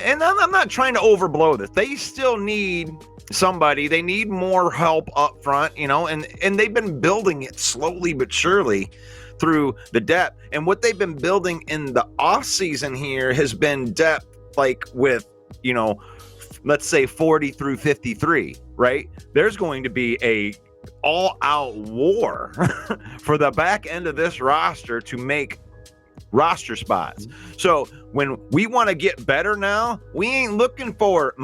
and I'm not trying to overblow this. They still need somebody. They need more help up front, and they've been building it slowly but surely through the depth. And what they've been building in the off season here has been depth, like with, let's say 40 through 53, right? There's going to be a all-out war for the back end of this roster to make roster spots. So when we want to get better now, we ain't looking for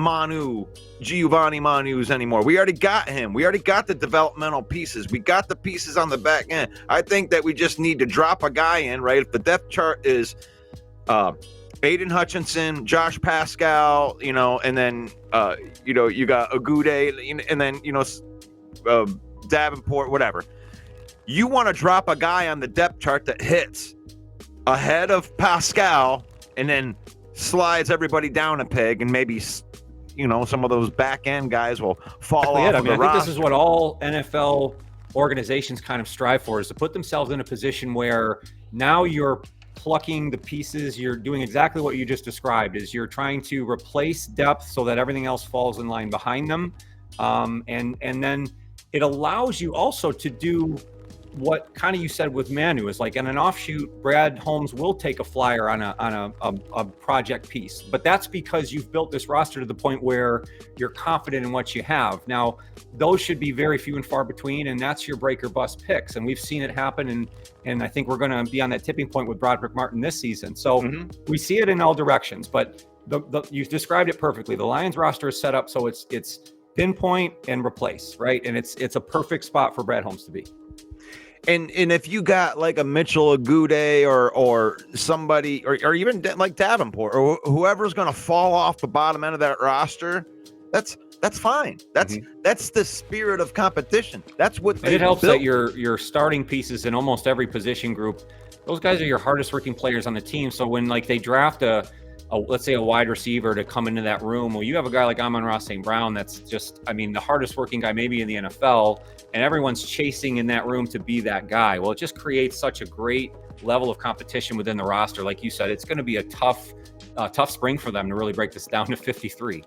Giovanni Manus anymore. We already got him. We already got the developmental pieces. We got the pieces on the back end. I think that we just need to drop a guy in, right? If the depth chart is Aiden Hutchinson, Josh Pascal, and then you got Agude, and then Davenport, whatever. You want to drop a guy on the depth chart that hits ahead of Pascal and then slides everybody down a peg, and maybe some of those back end guys will fall off. I think this is what all NFL organizations kind of strive for, is to put themselves in a position where now you're plucking the pieces. You're doing exactly what you just described, is you're trying to replace depth so that everything else falls in line behind them. And then it allows you also to do what kind of you said with Manu, is like in an offshoot, Brad Holmes will take a flyer on a project piece, but that's because you've built this roster to the point where you're confident in what you have. Now, those should be very few and far between, and that's your break or bust picks. And we've seen it happen, and I think we're going to be on that tipping point with Broderick Martin this season. So we see it in all directions, but you described it perfectly. The Lions roster is set up so it's pinpoint and replace, right? And it's a perfect spot for Brad Holmes to be. And if you got like a Mitchell Agude or somebody, or even like Davenport or whoever's going to fall off the bottom end of that roster, that's fine. That's the spirit of competition. That's what it helps built. That your starting pieces in almost every position group, those guys are your hardest working players on the team. So when like they draft a let's say a wide receiver to come into that room, well, you have a guy like Amon-Ra St. Brown that's just, the hardest working guy maybe in the NFL, and everyone's chasing in that room to be that guy. Well, it just creates such a great level of competition within the roster. Like you said, it's going to be a tough spring for them to really break this down to 53.